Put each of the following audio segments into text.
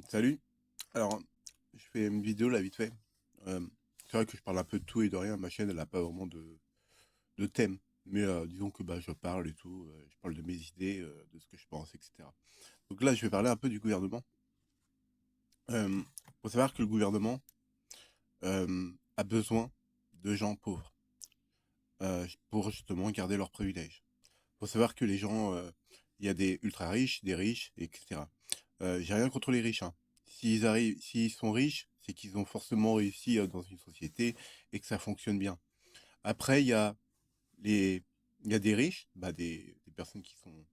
Salut. Alors, je fais une vidéo là vite fait. Euh, c'est vrai que je parle un peu de tout et de rien. Ma chaîne, elle n'a pas vraiment de thème. Mais disons que bah, je parle et tout. Je parle de mes idées, de ce que je pense, etc. Donc là, je vais parler un peu du gouvernement. Il faut savoir que le gouvernement a besoin de gens pauvres pour justement garder leurs privilèges. Il faut savoir que les gens, il y a des ultra riches, des riches, etc. J'ai rien contre les riches, hein. S'ils sont riches, c'est qu'ils ont forcément réussi dans une société et que ça fonctionne bien. Après, les, il y a des riches, bah des personnes qui sont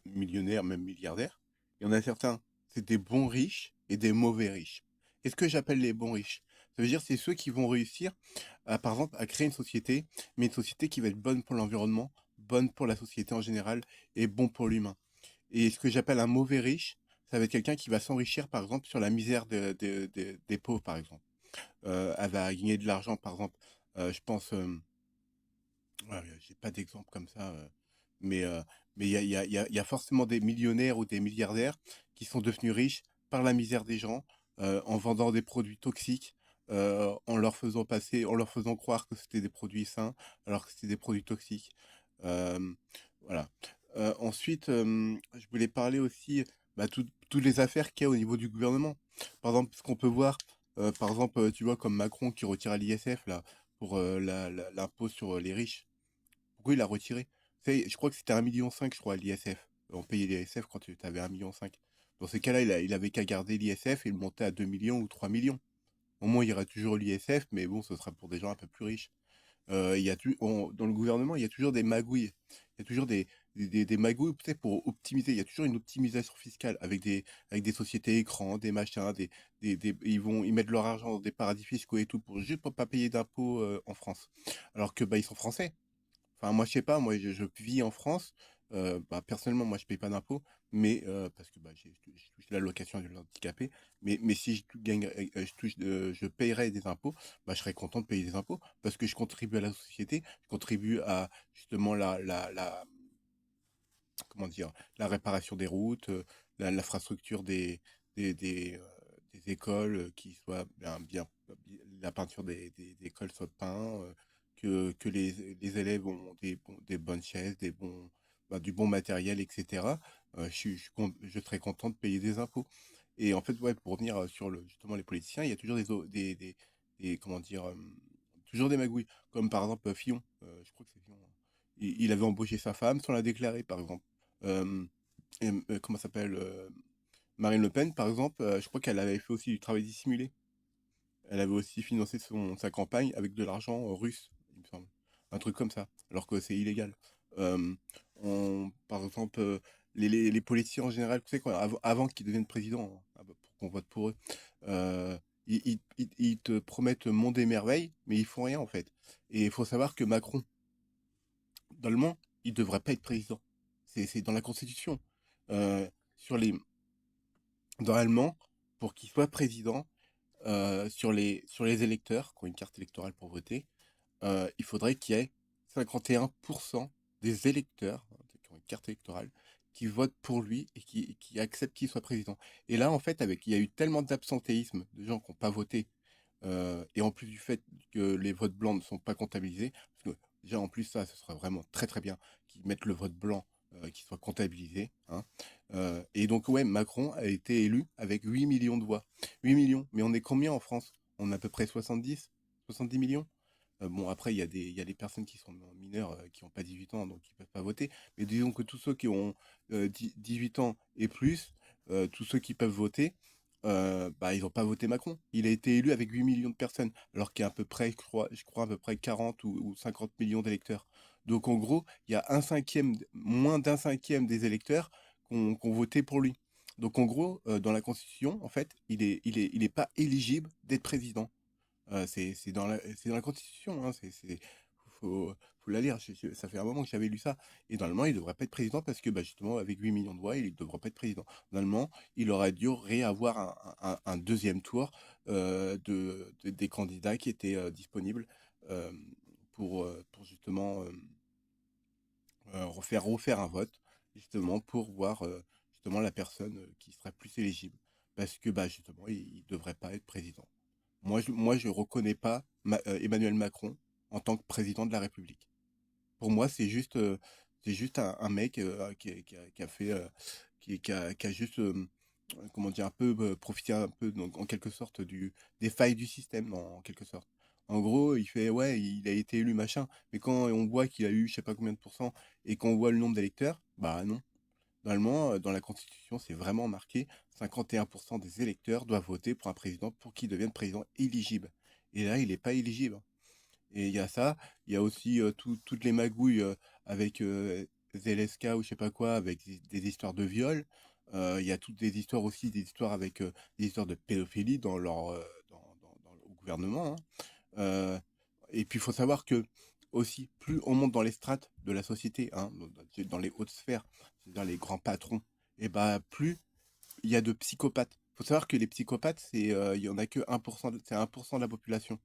millionnaires, même milliardaires. Il y en a certains, c'est des bons riches et des mauvais riches. Qu'est-ce que j'appelle les bons riches? Ça veut dire c'est ceux qui vont réussir, par exemple, à créer une société, mais une société qui va être bonne pour l'environnement, bonne pour la société en général et bon pour l'humain. Et ce que j'appelle un mauvais riche, ça va être quelqu'un qui va s'enrichir, par exemple, sur la misère des pauvres, par exemple. Elle va gagner de l'argent, par exemple. Je pense, ouais, j'ai pas d'exemple comme ça, mais euh, mais il y a forcément des millionnaires ou des milliardaires qui sont devenus riches par la misère des gens, en vendant des produits toxiques, en leur faisant croire que c'était des produits sains, alors que c'était des produits toxiques. Euh, voilà. Ensuite, je voulais parler aussi bah, toutes les affaires qu'il y a au niveau du gouvernement. Par exemple, ce qu'on peut voir, par exemple, tu vois, comme Macron qui retire l'ISF là pour l'impôt sur les riches. Pourquoi il l'a retiré? Je crois que c'était 1,5 million, je crois, l'ISF. On payait l'ISF quand tu avais 1,5 million. Dans ces cas-là, il avait qu'à garder l'ISF et le monter à 2 millions ou 3 millions. Au moins, il y aura toujours l'ISF, mais bon, ce sera pour des gens un peu plus riches. Dans le gouvernement, il y a toujours des magouilles. Il y a toujours des magouilles peut-être pour optimiser. Il y a toujours une optimisation fiscale avec des sociétés écrans, des machins, ils mettent leur argent dans des paradis fiscaux et tout pour juste pour pas payer d'impôts en France. Alors que bah ils sont français. Enfin, moi, je sais pas, moi, je vis en France. Bah, personnellement, moi, je paye pas d'impôts, mais parce que bah, je touche l'allocation de handicapé. Mais si je payerais des impôts, bah, je serais content de payer des impôts parce que je contribue à la société, je contribue à justement comment dire, la réparation des routes, l'infrastructure des écoles qui soient la peinture des écoles soit peint, que les élèves ont des bonnes chaises, bah, du bon matériel, etc. Je serais content de payer des impôts. Et en fait, ouais, pour revenir sur justement les politiciens, il y a toujours comment dire, toujours des magouilles. Comme par exemple Fillon, je crois que c'est Fillon, hein. Il avait embauché sa femme sans la déclarer, par exemple. Euh, Comment ça s'appelle Marine Le Pen, par exemple, je crois qu'elle avait fait aussi du travail dissimulé. Elle avait aussi financé sa campagne avec de l'argent russe, il me semble. Un truc comme ça, alors que c'est illégal. Euh, Par exemple, les politiciens en général, tu sais, avant qu'ils deviennent présidents, hein, pour qu'on vote pour eux, euh, ils te promettent monde et merveilles, mais ils font rien en fait. Et il faut savoir que Macron, normalement, il devrait pas être président. C'est dans la Constitution. Euh, sur les, Normalement, pour qu'il soit président, sur les électeurs qui ont une carte électorale pour voter, il faudrait qu'il y ait 51% des électeurs qui ont une carte électorale qui votent pour lui et qui acceptent qu'il soit président. Et là, en fait, il y a eu tellement d'absentéisme de gens qui n'ont pas voté, et en plus du fait que les votes blancs ne sont pas comptabilisés, parce que déjà en plus ça, ce serait vraiment très très bien qu'ils mettent le vote blanc qui soit comptabilisé, hein. Et donc ouais, Macron a été élu avec 8 millions de voix. 8 millions, mais on est combien en France? On est à peu près 70 millions. Bon, après, il y a des personnes qui sont mineures, qui n'ont pas 18 ans, donc qui ne peuvent pas voter. Mais disons que tous ceux qui ont 18 ans et plus, tous ceux qui peuvent voter, bah, ils n'ont pas voté Macron. Il a été élu avec 8 millions de personnes, alors qu'il y a à peu près, je crois à peu près 40 ou 50 millions d'électeurs. Donc en gros, il y a moins d'un cinquième des électeurs qui ont voté pour lui. Donc en gros, dans la Constitution, en fait, il est pas éligible d'être président. C'est dans la Constitution, hein, faut la lire. Ça fait un moment que j'avais lu ça. Et normalement, il ne devrait pas être président parce que bah, justement, avec 8 millions de voix, il ne devrait pas être président. Normalement, il aurait dû réavoir un deuxième tour des candidats qui étaient disponibles euh, pour justement refaire un vote, justement, pour voir justement la personne qui serait plus éligible. parce que bah, justement, il ne devrait pas être président. Moi, je reconnais pas Emmanuel Macron en tant que président de la République. Pour moi, c'est juste un mec qui a fait, qui a juste, comment dire, un peu profité un peu, donc, en quelque sorte, des failles du système, en quelque sorte. En gros, il fait, ouais, il a été élu, machin, mais quand on voit qu'il a eu je sais pas combien de pourcents et qu'on voit le nombre d'électeurs, bah non. Normalement, dans la Constitution, c'est vraiment marqué 51% des électeurs doivent voter pour un président pour qu'il devienne président éligible. Et là, il n'est pas éligible. Et il y a ça, il y a aussi toutes les magouilles avec ZLSK ou je sais pas quoi, avec des histoires de viol. Il y a toutes des histoires aussi, des histoires avec des histoires de pédophilie au gouvernement, hein. Euh, et puis il faut savoir que aussi, plus on monte dans les strates de la société, hein, dans les hautes sphères, c'est-à-dire les grands patrons, et bah plus il y a de psychopathes. Il faut savoir que les psychopathes, il y en a que 1%, c'est 1% de la population.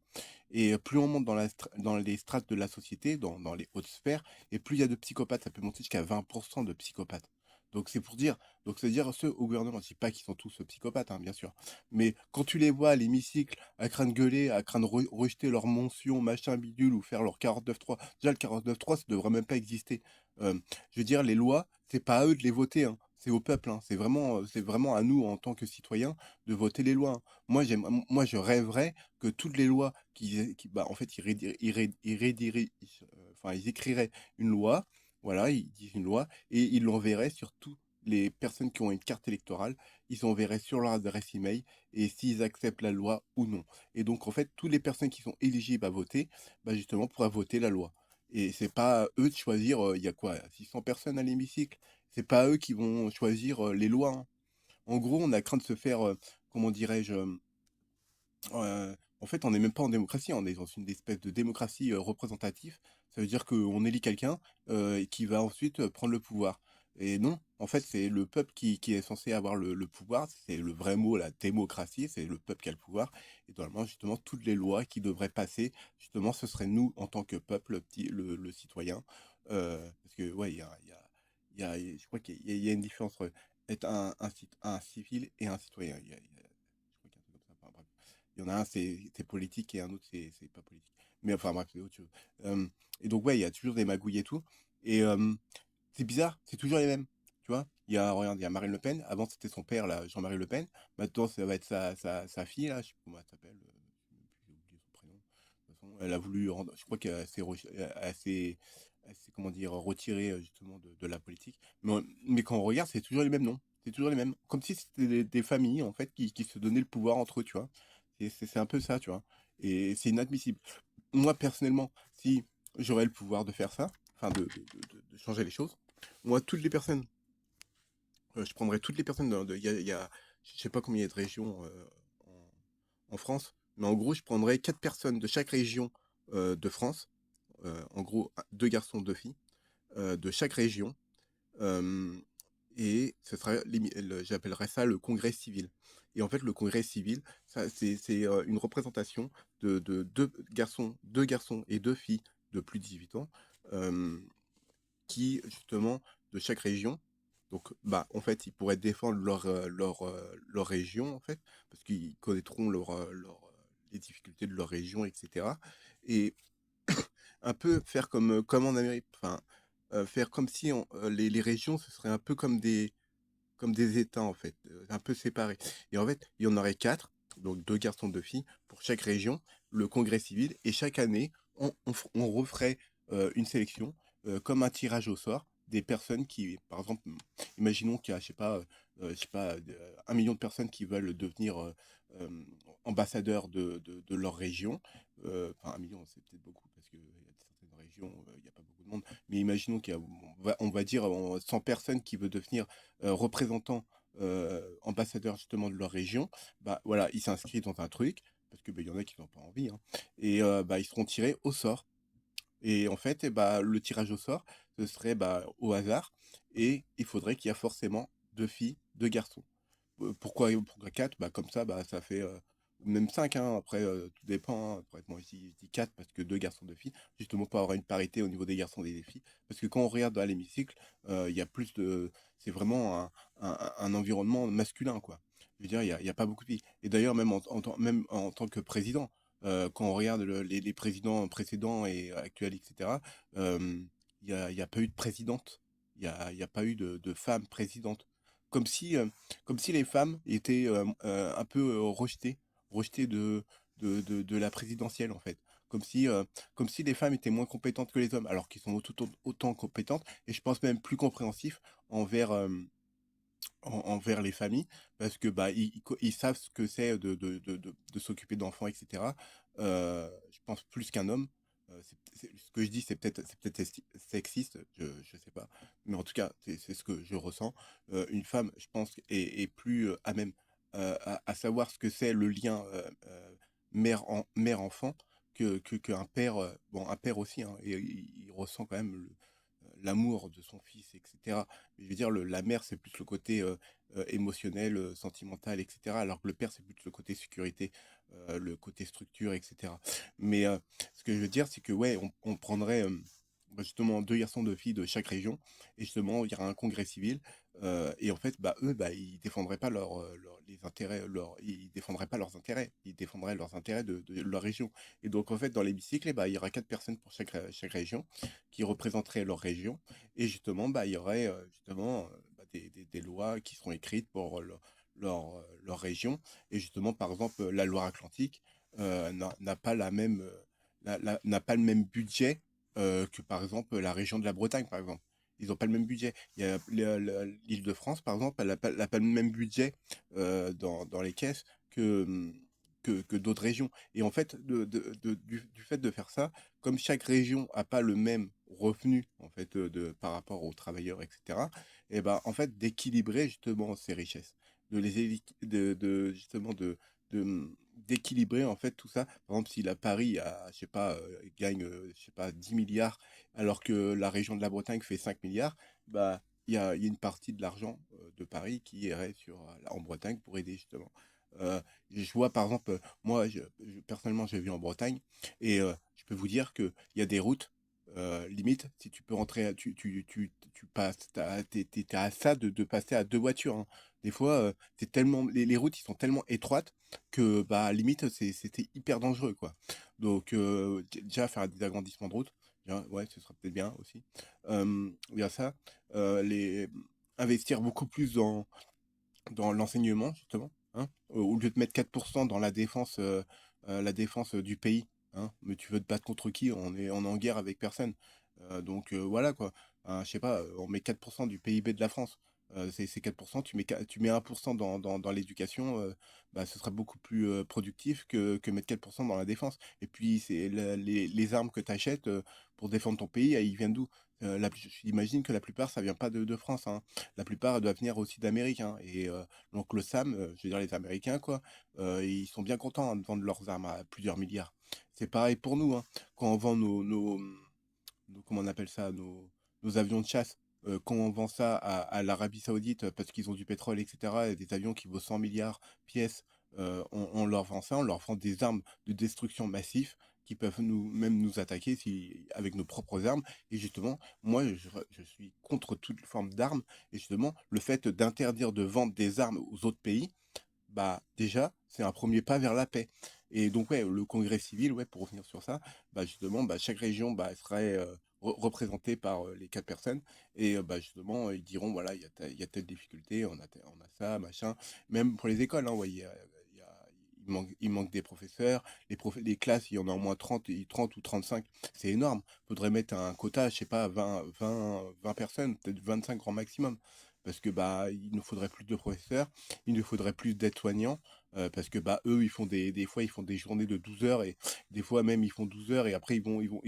Et plus on monte dans les strates de la société, dans les hautes sphères, et plus il y a de psychopathes, ça peut monter jusqu'à 20% de psychopathes. Donc c'est pour dire, donc c'est-à-dire ceux au gouvernement, je ne dis pas qu'ils sont tous psychopathes, hein, bien sûr, mais quand tu les vois à l'hémicycle, à craindre gueuler, à craindre rejeter leur mention, machin bidule, ou faire leur 49.3, déjà le 49.3, ça ne devrait même pas exister. Je veux dire, les lois, c'est pas à eux de les voter, hein, c'est au peuple, hein, c'est vraiment à nous, en tant que citoyens, de voter les lois, hein. Moi, je rêverais que toutes les lois bah, en fait, enfin, ils écriraient une loi, voilà, ils disent une loi, et ils l'enverraient sur toutes les personnes qui ont une carte électorale, ils enverraient sur leur adresse email, et s'ils acceptent la loi ou non. Et donc, en fait, toutes les personnes qui sont éligibles à voter, bah, justement, pourraient voter la loi. Et c'est pas à eux de choisir, il y a quoi, 600 personnes à l'hémicycle, c'est pas à eux qui vont choisir les lois, hein. En gros, on a craint de se faire, comment dirais-je, en fait, on n'est même pas en démocratie, on est dans une espèce de démocratie représentative. Ça veut dire qu'on élit quelqu'un et qui va ensuite prendre le pouvoir. Et non, en fait, c'est le peuple qui est censé avoir le pouvoir. C'est le vrai mot, la démocratie, c'est le peuple qui a le pouvoir. Et normalement, justement, toutes les lois qui devraient passer, justement, ce serait nous, en tant que peuple, le citoyen. Parce que, ouais, je crois qu'il y a une différence entre être un civil et un citoyen. Je crois qu'il y a un truc comme ça. Enfin, bref. Il y en a un, c'est politique et un autre, c'est pas politique. Mais enfin, bref, c'est autre chose. Euh, et donc, ouais, il y a toujours des magouilles et tout. Et c'est bizarre, c'est toujours les mêmes. Tu vois, regarde, il y a Marine Le Pen. Avant, c'était son père, là, Jean-Marie Le Pen. Maintenant, ça va être sa fille, là. Je sais pas comment elle s'appelle. J'ai oublié son prénom. De toute façon, elle a voulu rendre. Je crois qu'elle s'est, comment dire, retirée justement de la politique. Mais quand on regarde, c'est toujours les mêmes noms. C'est toujours les mêmes. Comme si c'était des familles, en fait, qui se donnaient le pouvoir entre eux, tu vois. C'est un peu ça, tu vois. Et c'est inadmissible. Moi, personnellement, si j'aurais le pouvoir de faire ça, enfin de changer les choses, moi, toutes les personnes, je prendrais toutes les personnes, je sais pas combien il y a de régions en France, mais en gros, je prendrais 4 personnes de chaque région de France, en gros, 2 garçons, 2 filles, de chaque région, euh, et j'appellerais ça le congrès civil. Et en fait, le congrès civil, c'est une représentation de 2 garçons et 2 filles de plus de 18 ans, euh, qui, justement, de chaque région, donc, bah, en fait, ils pourraient défendre leur région, en fait, parce qu'ils connaîtront les difficultés de leur région, etc. Et un peu faire comme en Amérique, enfin, faire comme si les régions, ce serait un peu comme des États, en fait, un peu séparés. Et en fait, il y en aurait 4, donc 2 garçons, 2 filles, pour chaque région, le congrès civil, et chaque année, on referait une sélection, comme un tirage au sort, des personnes qui, par exemple, imaginons qu'il y a, je sais pas, 1 million de personnes qui veulent devenir euh, ambassadeurs de leur région. Enfin, 1 million, c'est peut-être beaucoup, parce qu'il y a certaines régions, il n'y a pas beaucoup de monde. Mais imaginons qu'il y a, on va dire, 100 personnes qui veulent devenir représentants, ambassadeurs justement de leur région. Bah voilà, ils s'inscrivent dans un truc, parce que bah, y en a qui n'ont pas envie, hein, et bah, ils seront tirés au sort. Et en fait, bah, le tirage au sort, ce serait bah, au hasard, et il faudrait qu'il y ait forcément 2 filles, 2 garçons. Pourquoi 4? Bah, comme ça, bah, ça fait même 5, hein, après, tout dépend, hein. Après, moi, je dis 4 parce que 2 garçons, 2 filles, justement pour avoir une parité au niveau des garçons et des filles. Parce que quand on regarde à l'hémicycle, il y a plus de. C'est vraiment un environnement masculin, quoi. Je veux dire, il y a pas beaucoup de filles. Et d'ailleurs, même en tant que président, quand on regarde les présidents précédents et actuels, etc., euh, il y a pas eu de présidente. Il y a pas eu de femme présidente. Comme si, euh, comme si les femmes étaient un peu rejetées de la présidentielle, en fait. Comme si, euh, Comme si les femmes étaient moins compétentes que les hommes, alors qu'ils sont autant compétentes, et je pense même plus compréhensifs envers, envers les familles, parce que bah, ils savent ce que c'est de s'occuper d'enfants, etc. Je pense plus qu'un homme. Ce que je dis, c'est peut-être sexiste, je sais pas. Mais en tout cas, c'est ce que je ressens. Une femme, je pense, est plus à même à savoir ce que c'est le lien mère-enfant qu'un père. Bon, un père aussi, hein, et il ressent quand même l'amour de son fils, etc. Je veux dire, la mère, c'est plus le côté émotionnel, sentimental, etc. Alors que le père, c'est plus le côté sécurité, le côté structure, etc. Mais ce que je veux dire, c'est que, ouais, on prendrait justement 2 garçons, 2 filles de chaque région, et justement, il y aura un congrès civil, et en fait, bah, eux, bah, ils défendraient pas les intérêts, ils défendraient pas leurs intérêts, ils défendraient leurs intérêts de leur région. Et donc, en fait, dans l'hémicycle, eh bah, il y aura 4 personnes pour chaque région qui représenteraient leur région. Et justement, bah, il y aurait justement bah, des lois qui seront écrites pour leur région. Et justement, par exemple, la Loire-Atlantique n'a pas la même, n'a pas le même budget que, par exemple, la région de la Bretagne, par exemple. Ils n'ont pas le même budget. Il y a l'Île-de-France, par exemple, elle n'a pas le même budget dans les caisses que d'autres régions. Et en fait, du fait de faire ça, comme chaque région n'a pas le même revenu en fait par rapport aux travailleurs, etc. Et ben en fait d'équilibrer justement ces richesses, justement d'équilibrer en fait tout ça. Par exemple, si la Paris je sais pas, gagne je sais pas 10 milliards alors que la région de la Bretagne fait 5 milliards, bah il y a une partie de l'argent de Paris qui irait en Bretagne pour aider justement. Euh, je vois par exemple, moi personnellement j'ai vu en Bretagne et je peux vous dire qu'il y a des routes, limite, si tu peux rentrer, tu passes, t'es à ça de passer à 2 voitures, hein. Des fois, c'est tellement, les routes, ils sont tellement étroites que, bah, limite, c'était hyper dangereux, quoi. Donc, déjà, faire des agrandissements de routes, déjà, ouais, ce serait peut-être bien aussi. Il y a ça. Investir beaucoup plus dans l'enseignement, justement, hein, au lieu de mettre 4% dans la défense du pays, hein, mais tu veux te battre contre qui? On est en guerre avec personne. Donc voilà quoi. Je sais pas, on met 4% du PIB de la France. C'est 4%, tu mets 1% dans l'éducation, bah, ce serait beaucoup plus productif que mettre 4% dans la défense. Et puis, les armes que tu achètes pour défendre ton pays, ils viennent d'où? J'imagine que la plupart, ça vient pas de France, hein. La plupart doivent venir aussi d'Amérique, hein. Et donc le SAM, je veux dire les Américains, quoi, ils sont bien contents hein, de vendre leurs armes à plusieurs milliards. C'est pareil pour nous, hein. Quand on vend comment on appelle ça, nos avions de chasse, quand on vend ça à l'Arabie Saoudite parce qu'ils ont du pétrole, etc., et des avions qui vaut 100 milliards pièces, on leur vend ça, on leur vend des armes de destruction massive qui peuvent même nous attaquer avec nos propres armes. Et justement, moi, je suis contre toute forme d'armes. Et justement, le fait d'interdire de vendre des armes aux autres pays, bah déjà, c'est un premier pas vers la paix. Et donc, ouais, le congrès civil, ouais, pour revenir sur ça, bah justement, bah, chaque région bah, serait représentée par les 4 personnes. Et bah, justement, ils diront, voilà, il y a telle difficulté, on a ça, machin. Même pour les écoles, hein, ouais, il manque des professeurs. Les classes, il y en a au moins 30 ou 35. C'est énorme. Faudrait mettre un quota, je sais pas, 20 personnes, peut-être 25 grand maximum. Parce que bah, il nous faudrait plus de professeurs, il nous faudrait plus d'aides-soignants, parce que bah, eux, des fois, ils font des journées de 12 heures, et des fois même, ils font 12 heures, et après, ils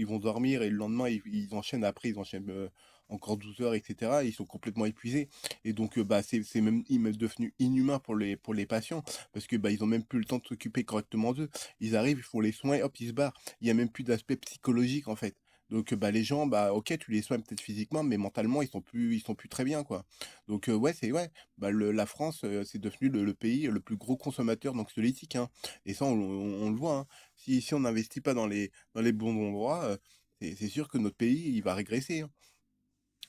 vont dormir, et le lendemain, ils enchaînent encore 12 heures, etc. Ils sont complètement épuisés. Et donc, bah, c'est même devenu inhumain pour les patients, parce que bah, ils ont même plus le temps de s'occuper correctement d'eux. Ils arrivent, ils font les soins, hop, ils se barrent. Il y a même plus d'aspect psychologique, en fait. Donc, bah, les gens, bah, OK, tu les soignes peut-être physiquement, mais mentalement, ils sont plus très bien, quoi. Donc, ouais, bah, la France, c'est devenu le pays le plus gros consommateur d'anxiolytiques, hein. Et ça, on le voit, hein. Si on n'investit pas dans les bons endroits, c'est sûr que notre pays, il va régresser, hein.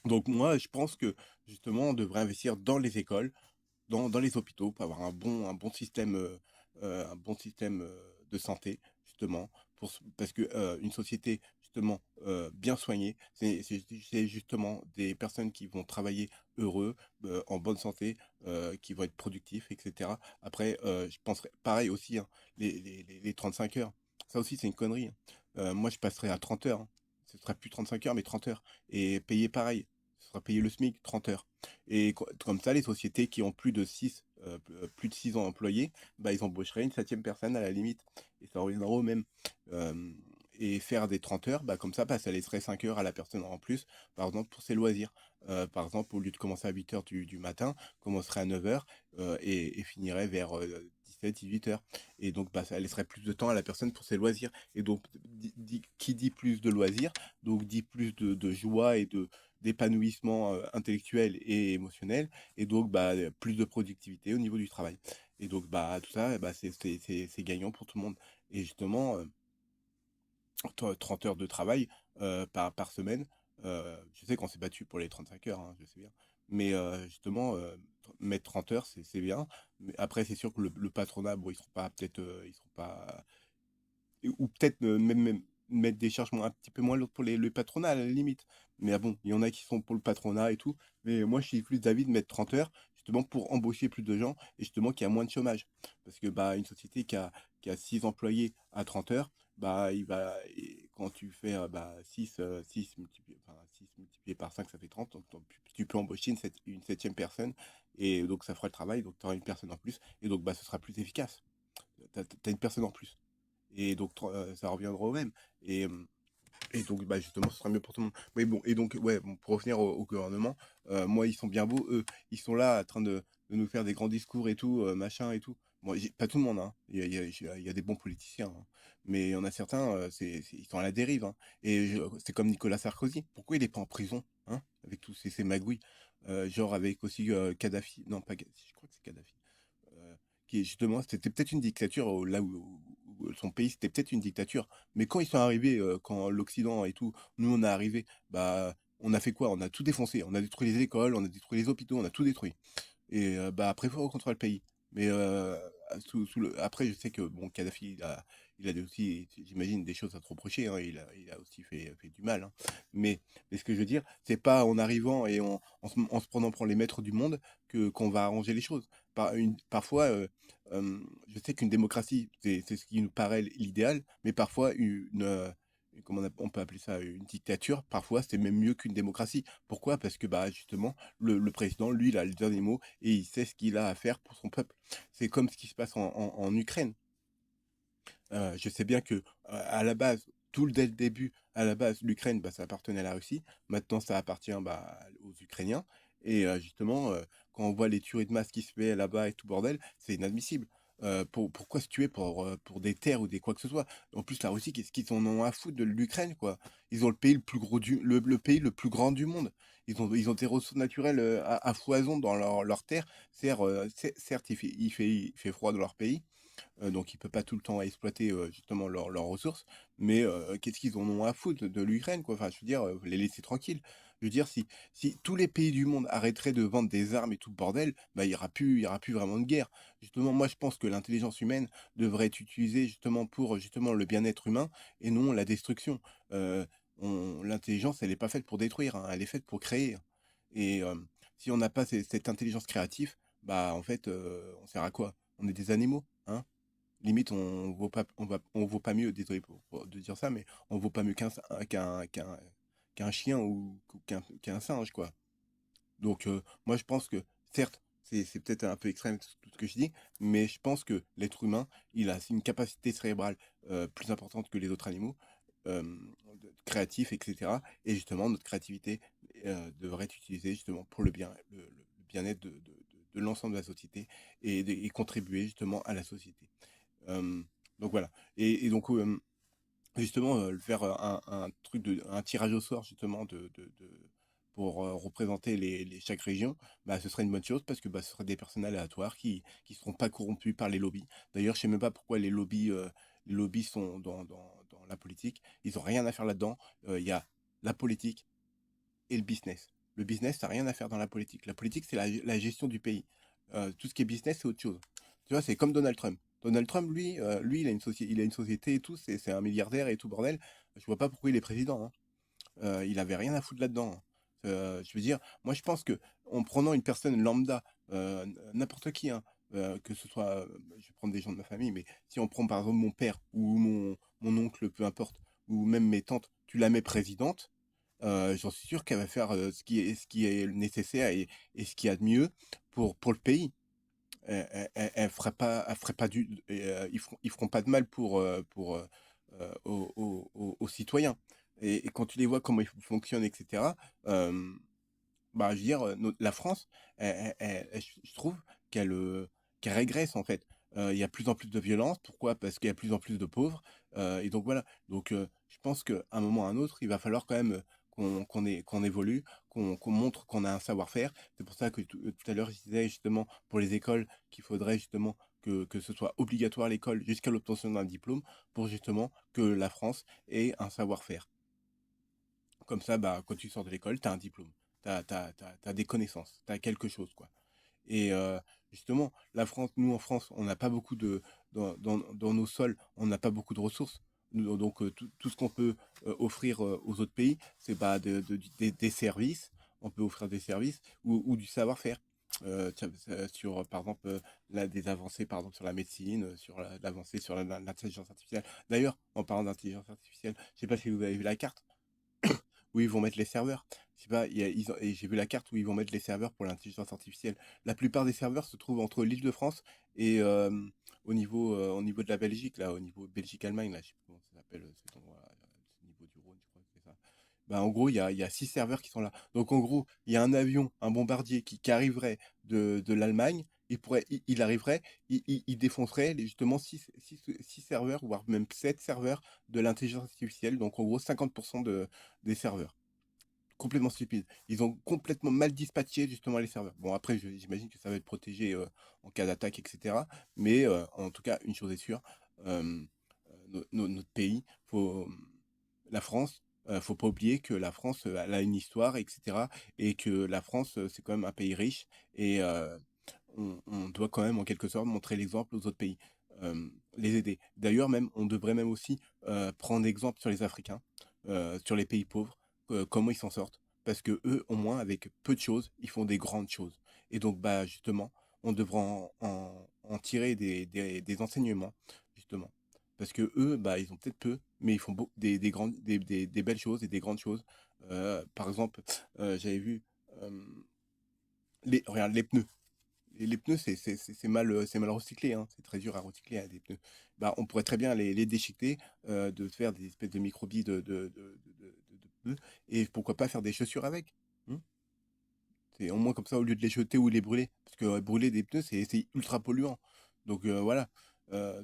Donc moi, je pense que, justement, on devrait investir dans les écoles, dans les hôpitaux pour avoir un bon système de santé, justement, parce que une société, justement, bien soignée, c'est justement des personnes qui vont travailler heureux, en bonne santé, qui vont être productifs, etc. Après, je penserais pareil aussi, hein, les 35 heures. Ça aussi, c'est une connerie, hein. Moi, je passerai à 30 heures, hein. Ce sera plus 35 heures, mais 30 heures. Et payer pareil. Ce sera payé le SMIC, 30 heures. Et comme ça, les sociétés qui ont plus de 6 ans employés, bah, ils embaucheraient une septième personne à la limite. Et ça reviendra au même. Euh, et faire des 30 heures, bah, comme ça, bah, ça laisserait 5 heures à la personne en plus, par exemple, pour ses loisirs. Par exemple, au lieu de commencer à 8 heures du matin, commencerait à 9 heures et finirait vers 17, 18 heures. Et donc, bah, ça laisserait plus de temps à la personne pour ses loisirs. Et donc, qui dit plus de loisirs, donc dit plus de joie et d'épanouissement intellectuel et émotionnel, et donc bah, plus de productivité au niveau du travail. Et donc bah, tout ça, bah, c'est gagnant pour tout le monde. Et justement, 30 heures de travail par semaine, je sais qu'on s'est battu pour les 35 heures, hein, je sais bien, mais justement, mettre 30 heures, c'est bien. Mais après, c'est sûr que le patronat, bon, ils seront pas ou peut-être même mettre des charges un petit peu moins lourdes pour le patronat à la limite. Mais ah bon, il y en a qui sont pour le patronat et tout. Mais moi, je suis plus d'avis de mettre 30 heures, justement pour embaucher plus de gens et justement qu'il y a moins de chômage. Parce que bah, une société qui a 6 employés à 30 heures, bah, quand tu fais 6 multiplié par 5 ça fait 30. Donc, tu peux embaucher une septième personne et donc ça fera le travail. Donc tu auras une personne en plus et donc bah, ce sera plus efficace. Tu as une personne en plus. Et donc, ça reviendra au même. Et, donc, bah, justement, ce sera mieux pour tout le monde. Mais bon, et donc, ouais, bon, pour revenir au gouvernement, moi, ils sont bien beaux, eux. Ils sont là en train de nous faire des grands discours et tout, machin et tout. Bon, pas tout le monde, hein. Il y a des bons politiciens, hein. Mais il y en a certains, ils sont à la dérive, hein. Et c'est comme Nicolas Sarkozy. Pourquoi il n'est pas en prison, hein, avec tous ces magouilles? Genre avec aussi Kadhafi. Non, pas Kadhafi, je crois que c'est Kadhafi. Qui est justement, c'était peut-être une dictature, là où son pays, c'était peut-être une dictature. Mais quand ils sont arrivés, quand l'Occident et tout, nous on est arrivés, bah, on a fait quoi? On a tout défoncé. On a détruit les écoles, on a détruit les hôpitaux, on a tout détruit. Et bah, après, il faut reconstruire le pays. Mais après, je sais que bon, Kadhafi, il a aussi, j'imagine, des choses à te reprocher, hein. Il a aussi fait du mal, hein. Mais, mais ce que je veux dire, c'est pas en arrivant et en se prenant pour les maîtres du monde qu'on va arranger les choses. Parfois, je sais qu'une démocratie, c'est ce qui nous paraît l'idéal, mais parfois, comment on peut appeler ça, une dictature, parfois, c'est même mieux qu'une démocratie. Pourquoi? Parce que bah, justement, le président, lui, il a le dernier mot et il sait ce qu'il a à faire pour son peuple. C'est comme ce qui se passe en Ukraine. Je sais bien que à la base, dès le début, à la base, l'Ukraine, bah, ça appartenait à la Russie. Maintenant, ça appartient bah, aux Ukrainiens. Et justement, quand on voit les tueries de masse qui se fait là-bas et tout bordel, c'est inadmissible. Pourquoi se tuer pour des terres ou des quoi que ce soit? En plus, la Russie, qu'est-ce qu'ils en ont à foutre de l'Ukraine, quoi? Ils ont le pays le plus gros le pays le plus grand du monde. Ils ont des ressources naturelles à foison dans leur terre. Certes, il fait froid dans leur pays, donc il peut pas tout le temps exploiter justement leurs ressources, mais qu'est-ce qu'ils en ont à foutre de l'Ukraine, quoi? Enfin, je veux dire, les laisser tranquilles. Je veux dire, si tous les pays du monde arrêteraient de vendre des armes et tout le bordel, bah, il y aura plus vraiment de guerre. Justement, moi, je pense que l'intelligence humaine devrait être utilisée justement pour justement le bien-être humain et non la destruction. Euh, L'intelligence, elle n'est pas faite pour détruire, hein, elle est faite pour créer. Et si on n'a pas cette intelligence créative, bah en fait, on sert à quoi? On est des animaux, hein? Limite, on vaut pas mieux, désolé de dire ça, mais on vaut pas mieux qu'un chien ou qu'un singe, quoi. Donc, moi, je pense que, certes, c'est peut-être un peu extrême tout ce que je dis, mais je pense que l'être humain, il a une capacité cérébrale plus importante que les autres animaux, euh, créatifs, etc. Et justement, notre créativité devrait être utilisée justement pour le bien-être de l'ensemble de la société et contribuer justement à la société. Euh, donc voilà. Et donc, justement, faire, un truc un tirage au sort justement pour, représenter chaque région, bah, ce serait une bonne chose parce que, bah, ce seraient des personnes aléatoires qui seront pas corrompus par les lobbies. D'ailleurs, je sais même pas pourquoi les lobbies sont dans la politique. Ils ont rien à faire là-dedans. Il y a la politique et le business. Le business, ça a rien à faire dans la politique. La politique, c'est la gestion du pays. Tout ce qui est business, c'est autre chose. Tu vois, c'est comme Donald Trump. Donald Trump, lui, il a une société et tout, c'est un milliardaire et tout bordel. Je vois pas pourquoi il est président, hein. Il avait rien à foutre là-dedans, hein. Je veux dire, moi je pense que en prenant une personne lambda, n'importe qui, hein, que ce soit, je vais prendre des gens de ma famille, mais si on prend par exemple mon père ou mon oncle, peu importe, ou même mes tantes, tu la mets présidente, j'en suis sûr qu'elle va faire ce qui est nécessaire et ce qu'il y a de mieux pour le pays. Elle ferait pas ils feront pas de mal aux citoyens. Et quand tu les vois comment ils fonctionnent, etc., euh, bah, je veux dire, la France, je trouve qu'elle qu'elle régresse en fait. Il y a plus en plus de violence. Pourquoi? Parce qu'il y a plus en plus de pauvres. Et donc voilà. Donc je pense qu'à un moment ou à un autre, il va falloir quand même qu'on évolue, qu'on montre qu'on a un savoir-faire. C'est pour ça que tout à l'heure, je disais justement pour les écoles qu'il faudrait justement que ce soit obligatoire à l'école jusqu'à l'obtention d'un diplôme pour justement que la France ait un savoir-faire. Comme ça, bah, quand tu sors de l'école, tu as un diplôme, tu as des connaissances, tu as quelque chose, quoi. Et justement, la France, nous en France, on n'a pas beaucoup dans nos sols, on n'a pas beaucoup de ressources. Donc tout ce qu'on peut offrir aux autres pays, c'est bah, des services, on peut offrir des services ou du savoir-faire. Sur, par exemple, là, des avancées par exemple, sur la médecine, sur l'avancée sur l'intelligence artificielle. D'ailleurs, en parlant d'intelligence artificielle, je sais pas si vous avez vu la carte où ils vont mettre les serveurs. Je sais pas, et j'ai vu la carte où ils vont mettre les serveurs pour l'intelligence artificielle. La plupart des serveurs se trouvent entre l'Île-de-France et au niveau de la Belgique, là, au niveau Belgique-Allemagne, là, je sais plus comment ça s'appelle, cet endroit, au niveau du Rhône, je crois que c'est ça. Bah, en gros, il y a 6 serveurs qui sont là. Donc, en gros, il y a un avion, un bombardier qui arriverait de l'Allemagne. Il arriverait, il défoncerait justement 6 serveurs, voire même 7 serveurs de l'intelligence artificielle. Donc, en gros, 50% des serveurs. Complètement stupide. Ils ont complètement mal dispatché justement les serveurs. Bon, après, j'imagine que ça va être protégé en cas d'attaque, etc. Mais en tout cas, une chose est sûre, euh, notre pays, la France, faut pas oublier que la France, elle a une histoire, etc. Et que la France, c'est quand même un pays riche et on doit quand même en quelque sorte montrer l'exemple aux autres pays, les aider. D'ailleurs, même, on devrait même aussi prendre exemple sur les Africains, sur les pays pauvres, comment ils s'en sortent. Parce que eux, au moins, avec peu de choses, ils font des grandes choses. Et donc, bah, justement, on devrait en tirer des enseignements, justement. Parce que eux, bah, ils ont peut-être peu, mais ils font des grandes, des belles choses et des grandes choses. Par exemple, j'avais vu, euh, regarde, les pneus. Et les pneus, c'est mal recyclé, hein. C'est très dur à recycler, hein, des pneus. Bah, on pourrait très bien les déchiqueter, de faire des espèces de microbilles de pneus, et pourquoi pas faire des chaussures avec. Hmm. C'est au moins comme ça, au lieu de les jeter ou les brûler. Parce que brûler des pneus, c'est ultra polluant. Donc voilà.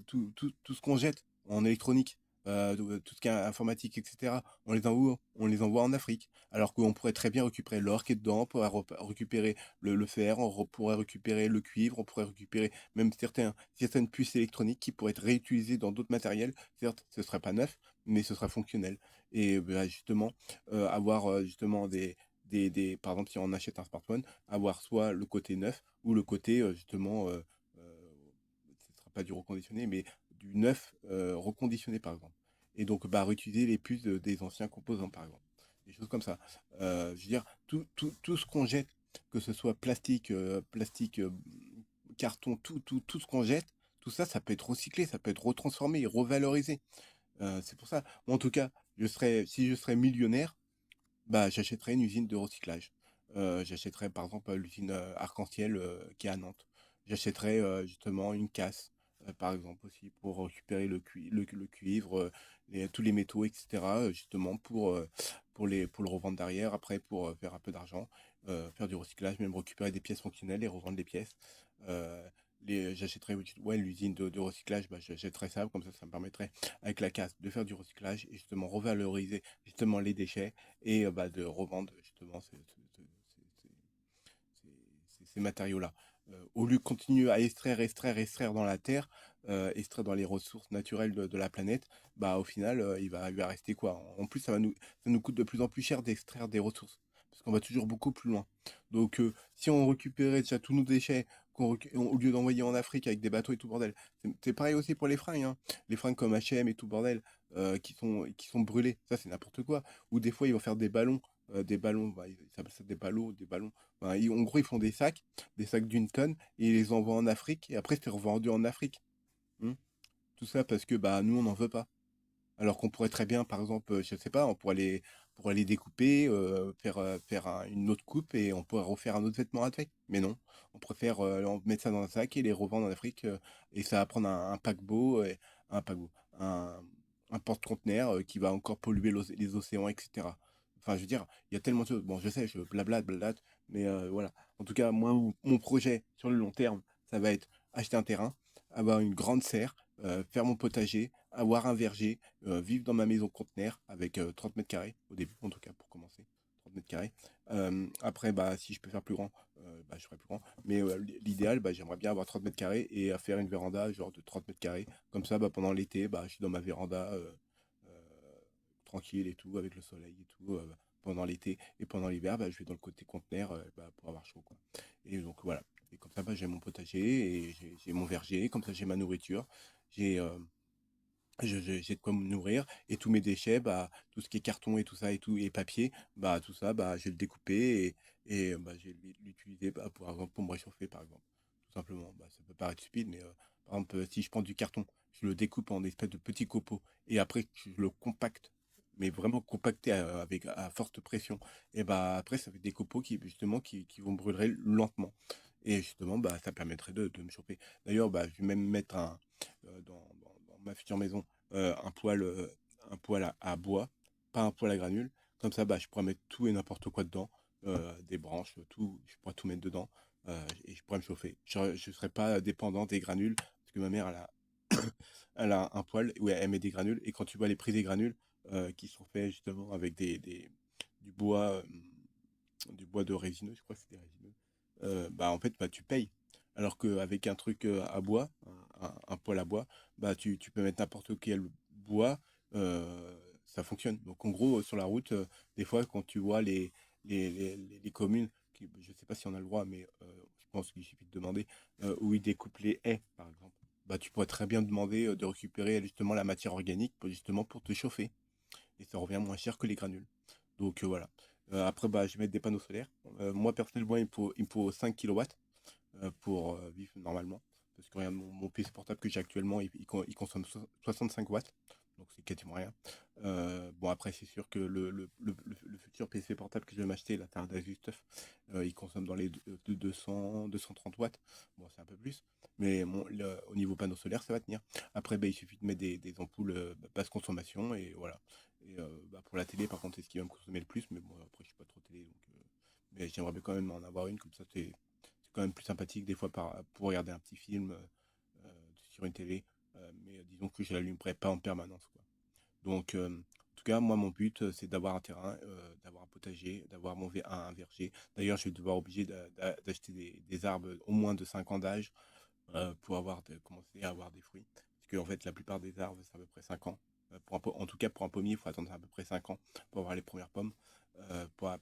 Tout ce qu'on jette en électronique, tout ce qui est informatique, etc., on les envoie en Afrique. Alors qu'on pourrait très bien récupérer l'or qui est dedans, on pourrait récupérer le fer, pourrait récupérer le cuivre, on pourrait récupérer même certaines puces électroniques qui pourraient être réutilisées dans d'autres matériels. Certes, ce ne serait pas neuf, mais ce sera fonctionnel. Et bah, justement, avoir justement par exemple, si on achète un smartphone, avoir soit le côté neuf ou le côté justement, ce ne sera pas du reconditionné, mais du neuf reconditionné par exemple. Et donc, bah, réutiliser les puces des anciens composants par exemple. Des choses comme ça. Je veux dire, tout ce qu'on jette, que ce soit plastique, carton, tout ce qu'on jette, tout ça, ça peut être recyclé, ça peut être retransformé et revalorisé. C'est pour ça. Moi, en tout cas, si je serais millionnaire, bah, j'achèterais une usine de recyclage. J'achèterais par exemple l'usine Arc-en-Ciel qui est à Nantes. J'achèterais justement une casse, par exemple aussi, pour récupérer le cuivre, tous les métaux, etc. Justement pour le revendre derrière, après pour faire un peu d'argent, faire du recyclage, même récupérer des pièces fonctionnelles et revendre les pièces. Euh, j'achèterais ouais, l'usine de recyclage, bah, j'achèterais ça, comme ça me permettrait, avec la casse, de faire du recyclage et justement revaloriser justement les déchets et bah, de revendre justement ces matériaux-là. Au lieu de continuer à extraire dans la terre, extraire dans les ressources naturelles de la planète, bah, au final, il va rester quoi? En plus, ça nous coûte de plus en plus cher d'extraire des ressources, parce qu'on va toujours beaucoup plus loin. Donc, si on récupérait déjà tous nos déchets, au lieu d'envoyer en Afrique avec des bateaux et tout bordel, c'est pareil aussi pour les fringues, hein. Les fringues comme H&M et tout bordel, qui sont brûlées, ça c'est n'importe quoi. Ou des fois, ils vont faire des ballons, bah, ils s'appellent ça des ballons. Enfin, en gros, ils font des sacs d'une tonne, et ils les envoient en Afrique, et après, c'est revendu en Afrique. Hmm. Tout ça parce que bah, nous, on n'en veut pas. Alors qu'on pourrait très bien, par exemple, je sais pas, pourrait les découper, faire une autre coupe, et on pourrait refaire un autre vêtement avec. Mais non, on préfère mettre ça dans un sac et les revendre en Afrique, et ça va prendre un paquebot, un paquebot, un, un porte-conteneur qui va encore polluer les océans, etc. Enfin, je veux dire, il y a tellement de choses. Bon, je sais, je blablate, mais voilà. En tout cas, moi, mon projet sur le long terme, ça va être acheter un terrain, avoir une grande serre, faire mon potager, avoir un verger, vivre dans ma maison conteneur avec 30 mètres carrés, au début en tout cas pour commencer, 30 mètres carrés. Après, bah, si je peux faire plus grand, bah, je ferai plus grand. Mais l'idéal, bah, j'aimerais bien avoir 30 mètres carrés et faire une véranda genre de 30 mètres carrés. Comme ça, bah, pendant l'été, bah, je suis dans ma véranda tranquille et tout, avec le soleil et tout. Pendant l'été et pendant l'hiver, bah, je vais dans le côté conteneur bah, pour avoir chaud, quoi. Et donc voilà. Et comme ça, bah, j'ai mon potager et j'ai mon verger. Comme ça, j'ai ma nourriture. J'ai j'ai de quoi me nourrir, et tous mes déchets, bah, tout ce qui est carton et tout ça et tout et papier, bah tout ça, bah je vais le découper et bah, je vais l'utiliser bah, pour exemple pour me réchauffer par exemple. Tout simplement. Bah, ça peut paraître stupide, mais par exemple si je prends du carton, je le découpe en espèces de petits copeaux et après je le compacte, mais vraiment compacté avec à forte pression. Et bah après ça fait des copeaux qui justement qui vont brûler lentement. Et justement, bah, ça permettrait de me chauffer. D'ailleurs, bah, je vais même mettre dans ma future maison un poêle à bois, pas un poêle à granules. Comme ça, bah, je pourrais mettre tout et n'importe quoi dedans, des branches, tout, je pourrais tout mettre dedans, et je pourrais me chauffer. Je ne serais pas dépendant des granules, parce que ma mère, elle a un poêle où elle met des granules, et quand tu vois les prix des granules, qui sont faits justement avec du bois de résineux, je crois que c'est des résineux, bah en fait, bah, tu payes. Alors qu'avec un truc à bois, un poêle à bois, bah tu peux mettre n'importe quel bois, ça fonctionne. Donc en gros, sur la route, des fois, quand tu vois les communes, je sais pas si on a le droit, mais je pense qu'il suffit de demander, où ils découpent les haies, par exemple, bah tu pourrais très bien demander de récupérer justement la matière organique justement pour te chauffer. Et ça revient moins cher que les granules. Donc voilà. Après, bah, je vais mettre des panneaux solaires. Moi, personnellement, il me faut 5 kilowatts pour vivre normalement. Parce que regarde, mon PC portable que j'ai actuellement, il consomme 65 watts. Donc c'est quasiment rien. Bon, après, c'est sûr que le futur PC portable que je vais m'acheter, la Tard Asus Stuff, il consomme dans les 230 watts. Bon, c'est un peu plus. Mais au niveau panneau solaire, ça va tenir. Après, bah, il suffit de mettre des ampoules basse consommation et voilà. Et bah, pour la télé, par contre, c'est ce qui va me consommer le plus. Mais bon, après, je suis pas trop télé. Donc, mais j'aimerais bien quand même en avoir une. Comme ça, c'est quand même plus sympathique des fois pour regarder un petit film sur une télé. Mais disons que je l'allumerai pas en permanence, quoi. Donc, en tout cas, moi, mon but, c'est d'avoir un terrain, d'avoir un potager, d'avoir un verger. D'ailleurs, je vais devoir obligé d'acheter des arbres au moins de 5 ans d'âge pour commencer à avoir des fruits. Parce que, en fait, la plupart des arbres, c'est à peu près 5 ans. En tout cas, pour un pommier, il faut attendre à peu près 5 ans pour avoir les premières pommes.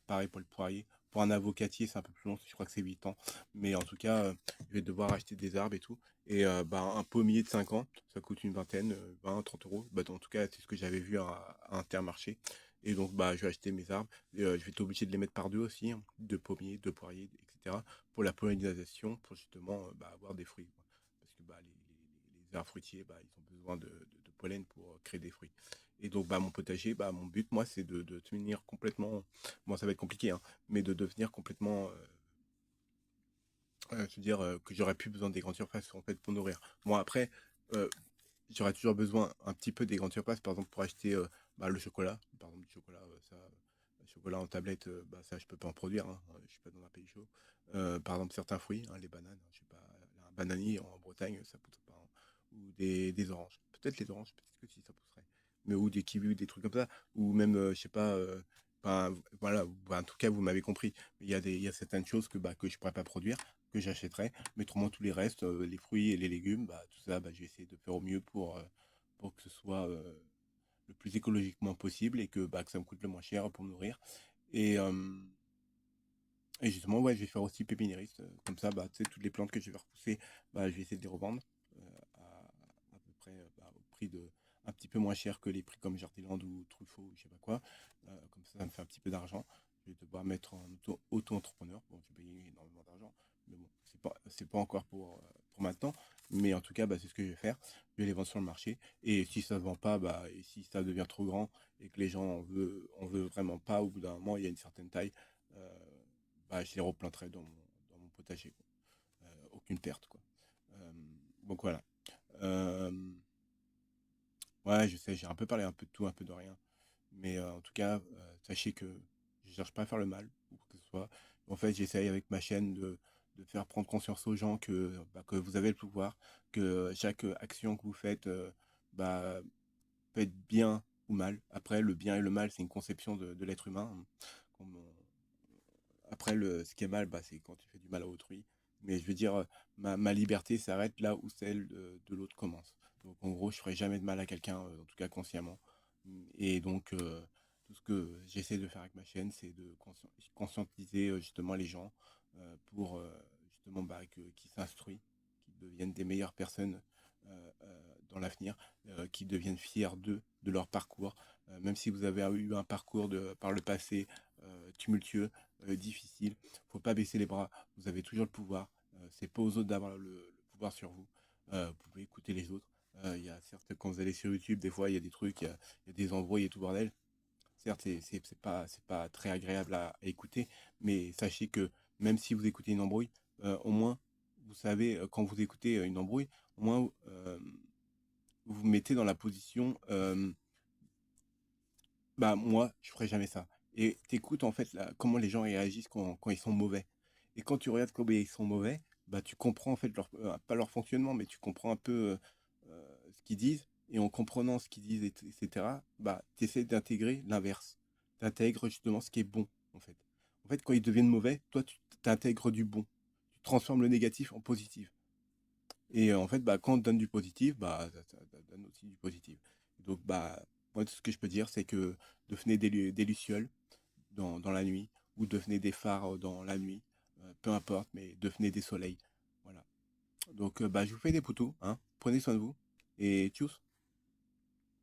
Pareil pour le poirier. Pour un avocatier, c'est un peu plus long, je crois que c'est 8 ans. Mais en tout cas, je vais devoir acheter des arbres et tout. Et bah, un pommier de 5 ans, ça coûte une vingtaine, 20, 30 euros. Bah, en tout cas, c'est ce que j'avais vu à Intermarché. Et donc, bah, je vais acheter mes arbres. Et, je vais être obligé de les mettre par deux aussi, hein, deux pommiers, deux poiriers, etc. Pour la pollinisation, pour justement bah, avoir des fruits, quoi. Parce que bah, les arbres fruitiers, bah, ils ont besoin de pollen pour créer des fruits. Et donc, bah, mon potager, bah, mon but, moi, c'est de devenir complètement. Bon, ça va être compliqué, hein, mais de devenir complètement. Je veux dire que j'aurais plus besoin des grandes surfaces en fait pour nourrir. Bon, après, euh, j'aurais toujours besoin un petit peu des grandes surfaces, par exemple, pour acheter bah, le chocolat. Par exemple, du chocolat, le chocolat en tablette, bah, ça, je peux pas en produire, hein, je suis pas dans un pays chaud. Par exemple, certains fruits, hein, les bananes, je sais pas, un bananier, Bretagne, ça pousserait pas, hein. Ou des oranges. Peut-être les oranges, peut-être que si ça pousserait. Mais ou des kiwis ou des trucs comme ça. Ou même, je sais pas, enfin, voilà, en tout cas, vous m'avez compris. Il y a certaines choses que je pourrais pas produire, que j'achèterais. Mais autrement, tous les restes, les fruits et les légumes, tout ça, je vais essayer de faire au mieux pour que ce soit le plus écologiquement possible et que ça me coûte le moins cher pour me nourrir. Et, et justement, ouais, je vais faire aussi pépiniériste. Comme ça, tu sais, toutes les plantes que je vais repousser, je vais essayer de les revendre à peu près au prix de un petit peu moins cher que les prix comme Jardiland ou Truffaut ou je sais pas quoi. Comme ça me fait un petit peu d'argent. Je vais devoir mettre en auto-entrepreneur. Bon, je vais payer énormément d'argent, mais bon, c'est pas encore pour maintenant. Mais en tout cas, c'est ce que je vais faire. Je vais les vendre sur le marché. Et si ça se vend pas, et si ça devient trop grand et que les gens en veulent vraiment pas, au bout d'un moment, il y a une certaine taille, je les replanterai dans mon potager, quoi. Aucune perte, quoi. Euh, donc voilà. Euh, ouais, je sais, j'ai un peu parlé un peu de tout, un peu de rien. Mais en tout cas, sachez que je cherche pas à faire le mal, ou quoi que ce soit. En fait, j'essaye avec ma chaîne de faire prendre conscience aux gens que vous avez le pouvoir, que chaque action que vous faites bah, peut être bien ou mal. Après, le bien et le mal, c'est une conception de l'être humain, hein. Comme Après, ce qui est mal, c'est quand tu fais du mal à autrui. Mais je veux dire, ma liberté s'arrête là où celle de l'autre commence. Donc, en gros, je ferai jamais de mal à quelqu'un, en tout cas consciemment. Et donc, tout ce que j'essaie de faire avec ma chaîne, c'est de conscientiser justement les gens pour justement qu'ils s'instruisent, qu'ils deviennent des meilleures personnes dans l'avenir, qu'ils deviennent fiers d'eux, de leur parcours. Même si vous avez eu un parcours par le passé tumultueux, difficile. Faut pas baisser les bras. Vous avez toujours le pouvoir. C'est pas aux autres d'avoir le pouvoir sur vous. Vous pouvez écouter les autres. Il y a certes, quand vous allez sur YouTube, des fois, il y a des trucs, il y a des embrouilles et tout bordel. Certes, c'est pas très agréable à écouter, mais sachez que même si vous écoutez une embrouille, au moins, vous savez, quand vous écoutez une embrouille, au moins, vous vous mettez dans la position moi, je ferais jamais ça. Et t'écoutes en fait comment les gens réagissent quand ils sont mauvais. Et quand tu regardes comment ils sont mauvais, tu comprends en fait pas leur fonctionnement, mais tu comprends un peu ce qu'ils disent. Et en comprenant ce qu'ils disent, etc., tu essaies d'intégrer l'inverse. Tu intègres justement ce qui est bon, en fait. En fait, quand ils deviennent mauvais, toi, tu t'intègres du bon. Tu transformes le négatif en positif. Et en fait, quand on te donne du positif, ça donne aussi du positif. Donc, moi, tout ce que je peux dire, c'est que devenez des lucioles dans la nuit, ou devenez des phares dans la nuit, peu importe, mais devenez des soleils. Voilà. Donc, je vous fais des poutous, hein. Prenez soin de vous, et tchuss!